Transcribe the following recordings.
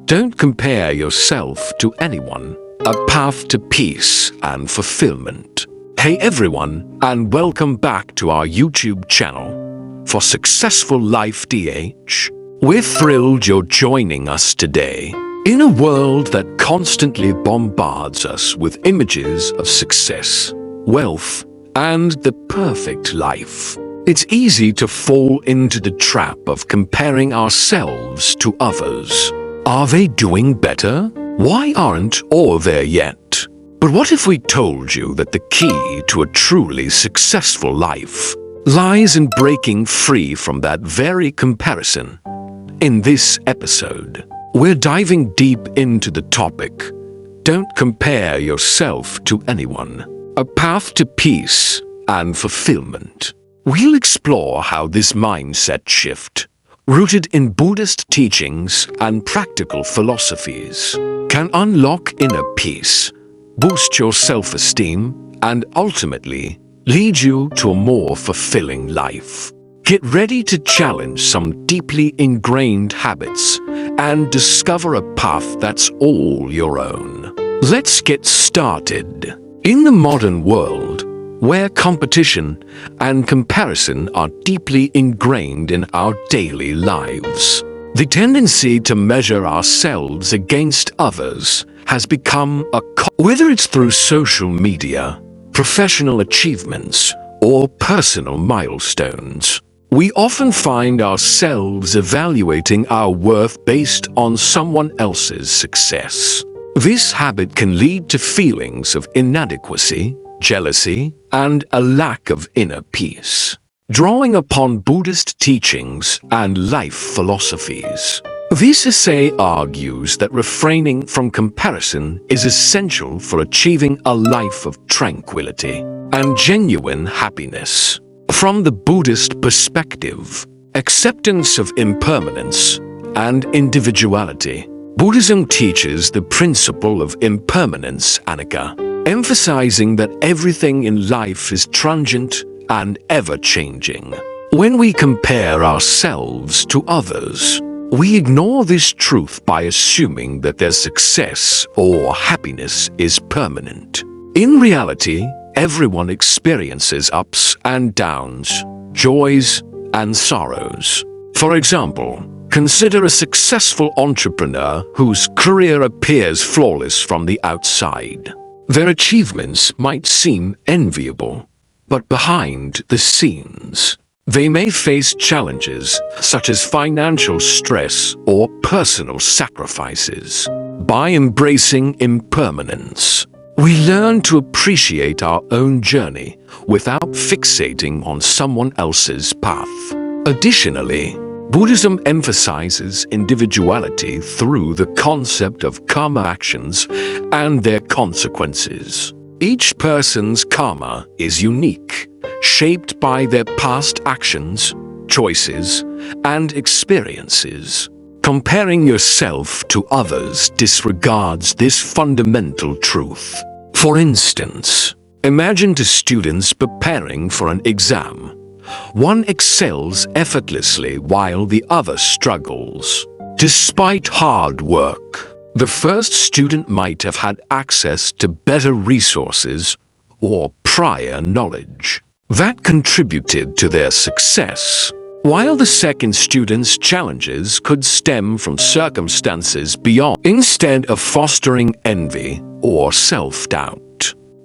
Don't compare yourself to anyone. A path to peace and fulfillment. Hey everyone, and welcome back to our YouTube channel for Successful Life DH. We're thrilled you're joining us today. In a world that constantly bombards us with images of success, wealth, and the perfect life, it's easy to fall into the trap of comparing ourselves to others. Are they doing better? Why aren't all there yet? But what if we told you that the key to a truly successful life lies in breaking free from that very comparison? In this episode, we're diving deep into the topic, Don't Compare Yourself to Anyone, a path to peace and fulfillment. We'll explore how this mindset shift, rooted in Buddhist teachings and practical philosophies, can unlock inner peace, boost your self-esteem, and ultimately lead you to a more fulfilling life. Get ready to challenge some deeply ingrained habits and discover a path that's all your own. Let's get started. In the modern world, where competition and comparison are deeply ingrained in our daily lives, the tendency to measure ourselves against others has become whether it's through social media, professional achievements, or personal milestones. We often find ourselves evaluating our worth based on someone else's success. This habit can lead to feelings of inadequacy, jealousy, and a lack of inner peace. Drawing upon Buddhist teachings and life philosophies, this essay argues that refraining from comparison is essential for achieving a life of tranquility and genuine happiness. From the Buddhist perspective, acceptance of impermanence and individuality, Buddhism teaches the principle of impermanence, anicca, emphasizing that everything in life is transient and ever-changing. When we compare ourselves to others, we ignore this truth by assuming that their success or happiness is permanent. In reality, everyone experiences ups and downs, joys and sorrows. For example, consider a successful entrepreneur whose career appears flawless from the outside. Their achievements might seem enviable, but behind the scenes, they may face challenges such as financial stress or personal sacrifices. By embracing impermanence, we learn to appreciate our own journey without fixating on someone else's path. Additionally, Buddhism emphasizes individuality through the concept of karma actions and their consequences. Each person's karma is unique, shaped by their past actions, choices, and experiences. Comparing yourself to others disregards this fundamental truth. For instance, imagine two students preparing for an exam. One excels effortlessly while the other struggles. Despite hard work, the first student might have had access to better resources or prior knowledge that contributed to their success, while the second student's challenges could stem from circumstances beyond. Instead of fostering envy or self-doubt,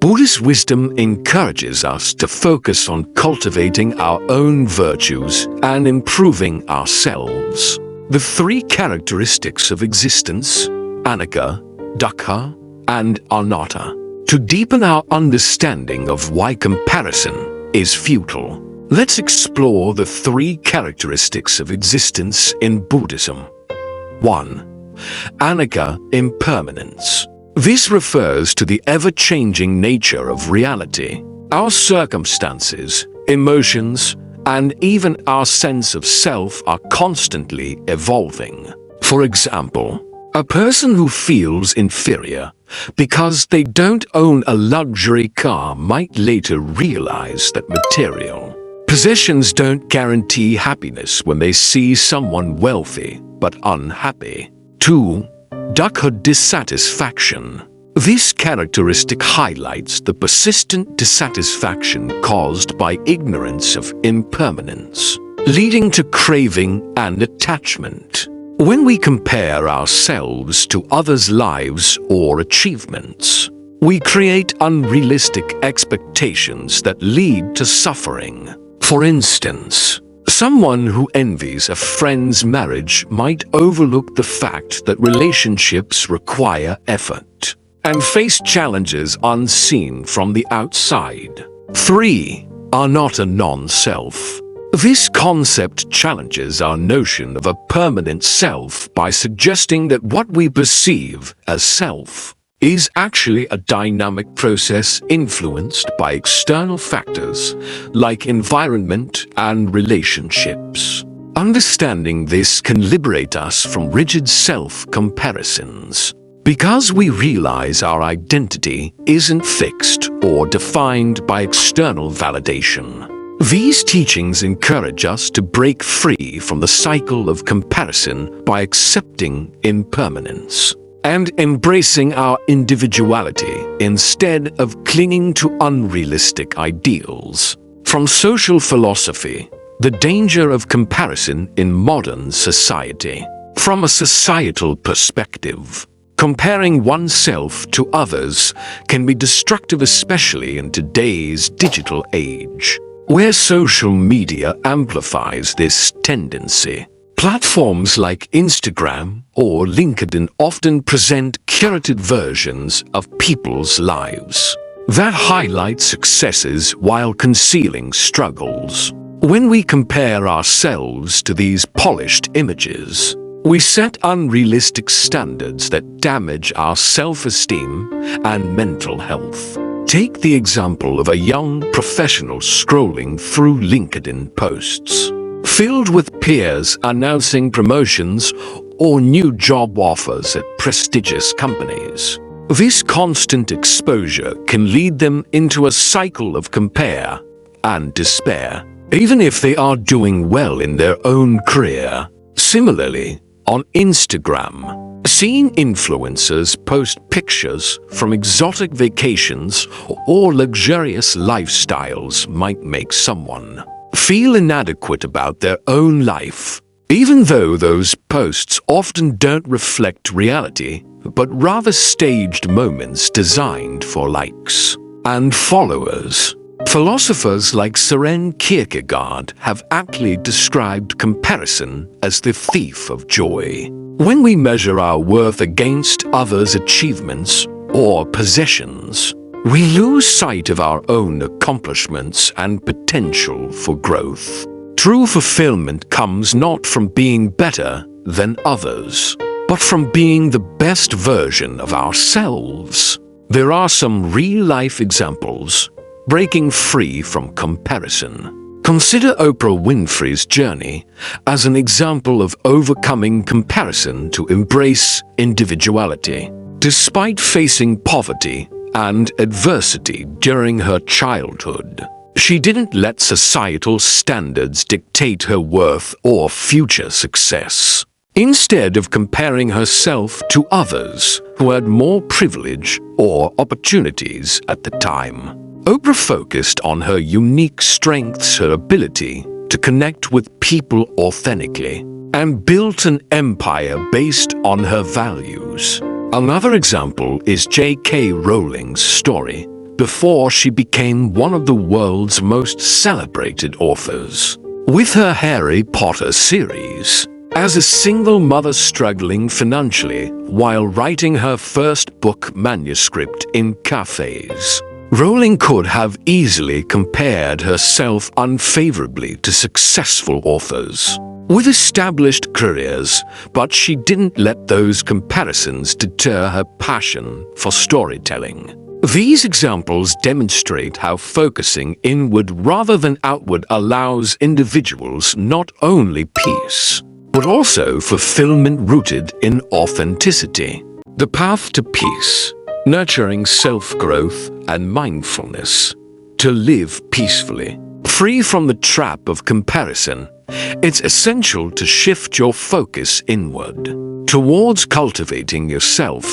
Buddhist wisdom encourages us to focus on cultivating our own virtues and improving ourselves. The three characteristics of existence, anicca, dukkha, and anatta, to deepen our understanding of why comparison is futile. Let's explore the three characteristics of existence in Buddhism. 1. Anicca, impermanence. This refers to the ever-changing nature of reality. Our circumstances, emotions, and even our sense of self are constantly evolving. For example, a person who feels inferior because they don't own a luxury car might later realize that material possessions don't guarantee happiness when they see someone wealthy but unhappy. 2. childhood dissatisfaction. This characteristic highlights the persistent dissatisfaction caused by ignorance of impermanence, leading to craving and attachment. When we compare ourselves to others' lives or achievements, we create unrealistic expectations that lead to suffering. For instance, someone who envies a friend's marriage might overlook the fact that relationships require effort and face challenges unseen from the outside. 3. Are not a non-self. This concept challenges our notion of a permanent self by suggesting that what we perceive as self is actually a dynamic process influenced by external factors like environment and relationships. Understanding this can liberate us from rigid self-comparisons, because we realize our identity isn't fixed or defined by external validation. These teachings encourage us to break free from the cycle of comparison by accepting impermanence and embracing our individuality instead of clinging to unrealistic ideals. From social philosophy, the danger of comparison in modern society. From a societal perspective, comparing oneself to others can be destructive, especially in today's digital age, where social media amplifies this tendency. Platforms like Instagram or LinkedIn often present curated versions of people's lives that highlight successes while concealing struggles. When we compare ourselves to these polished images, we set unrealistic standards that damage our self-esteem and mental health. Take the example of a young professional scrolling through LinkedIn posts, filled with peers announcing promotions or new job offers at prestigious companies. This constant exposure can lead them into a cycle of compare and despair, even if they are doing well in their own career. Similarly, on Instagram, seeing influencers post pictures from exotic vacations or luxurious lifestyles might make someone feel inadequate about their own life, even though those posts often don't reflect reality, but rather staged moments designed for likes and followers. Philosophers like Søren Kierkegaard have aptly described comparison as the thief of joy. When we measure our worth against others' achievements or possessions, we lose sight of our own accomplishments and potential for growth. True fulfillment comes not from being better than others, but from being the best version of ourselves. There are some real-life examples breaking free from comparison. Consider Oprah Winfrey's journey as an example of overcoming comparison to embrace individuality. Despite facing poverty and adversity during her childhood, she didn't let societal standards dictate her worth or future success. Instead of comparing herself to others who had more privilege or opportunities at the time, Oprah focused on her unique strengths, her ability to connect with people authentically, and built an empire based on her values. Another example is J.K. Rowling's story before she became one of the world's most celebrated authors. With her Harry Potter series, as a single mother struggling financially while writing her first book manuscript in cafes, Rowling could have easily compared herself unfavorably to successful authors with established careers, but she didn't let those comparisons deter her passion for storytelling. These examples demonstrate how focusing inward rather than outward allows individuals not only peace, but also fulfillment rooted in authenticity. The path to peace, nurturing self-growth and mindfulness, to live peacefully, free from the trap of comparison it's essential to shift your focus inward, towards cultivating yourself,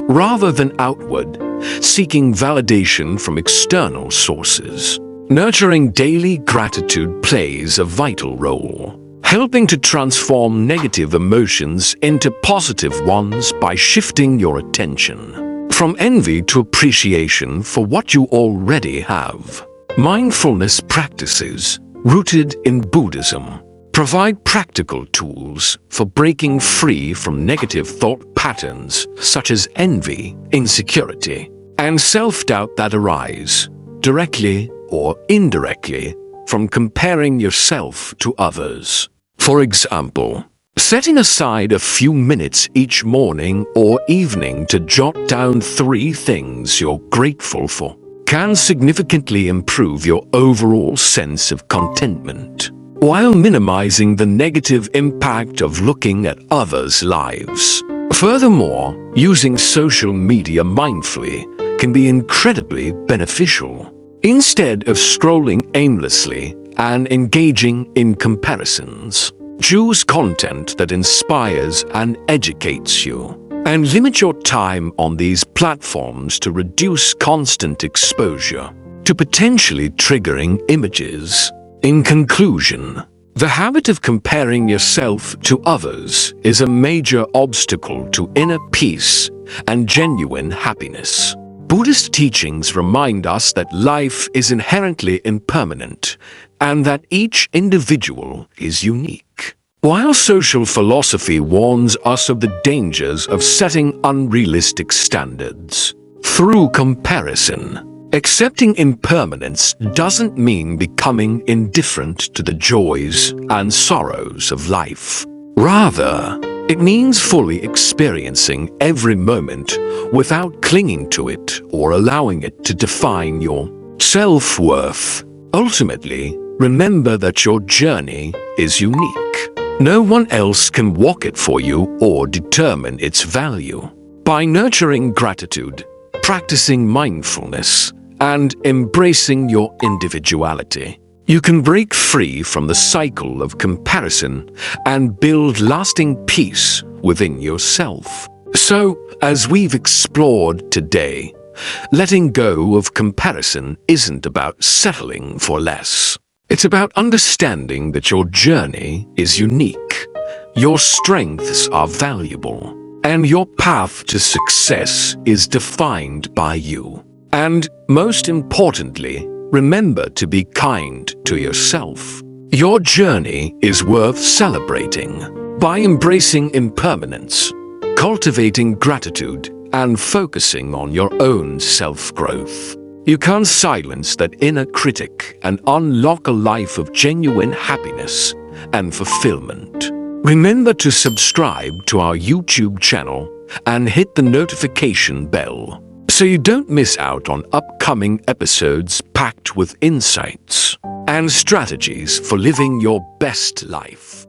rather than outward, seeking validation from external sources. Nurturing daily gratitude plays a vital role, helping to transform negative emotions into positive ones by shifting your attention from envy to appreciation for what you already have. Mindfulness practices, rooted in Buddhism, provide practical tools for breaking free from negative thought patterns such as envy, insecurity, and self-doubt that arise, directly or indirectly, from comparing yourself to others. For example, setting aside a few minutes each morning or evening to jot down 3 things you're grateful for can significantly improve your overall sense of contentment, while minimizing the negative impact of looking at others' lives. Furthermore, using social media mindfully can be incredibly beneficial. Instead of scrolling aimlessly and engaging in comparisons, choose content that inspires and educates you, and limit your time on these platforms to reduce constant exposure to potentially triggering images. In conclusion, the habit of comparing yourself to others is a major obstacle to inner peace and genuine happiness. Buddhist teachings remind us that life is inherently impermanent and that each individual is unique, while social philosophy warns us of the dangers of setting unrealistic standards. Through comparison, accepting impermanence doesn't mean becoming indifferent to the joys and sorrows of life. Rather, it means fully experiencing every moment without clinging to it or allowing it to define your self-worth. Ultimately, remember that your journey is unique. No one else can walk it for you or determine its value. By nurturing gratitude, practicing mindfulness, and embracing your individuality, you can break free from the cycle of comparison and build lasting peace within yourself. So, as we've explored today, letting go of comparison isn't about settling for less. It's about understanding that your journey is unique, your strengths are valuable, and your path to success is defined by you. And most importantly, remember to be kind to yourself. Your journey is worth celebrating. By embracing impermanence, cultivating gratitude, and focusing on your own self-growth, you can silence that inner critic and unlock a life of genuine happiness and fulfillment. Remember to subscribe to our YouTube channel and hit the notification bell so you don't miss out on upcoming episodes packed with insights and strategies for living your best life.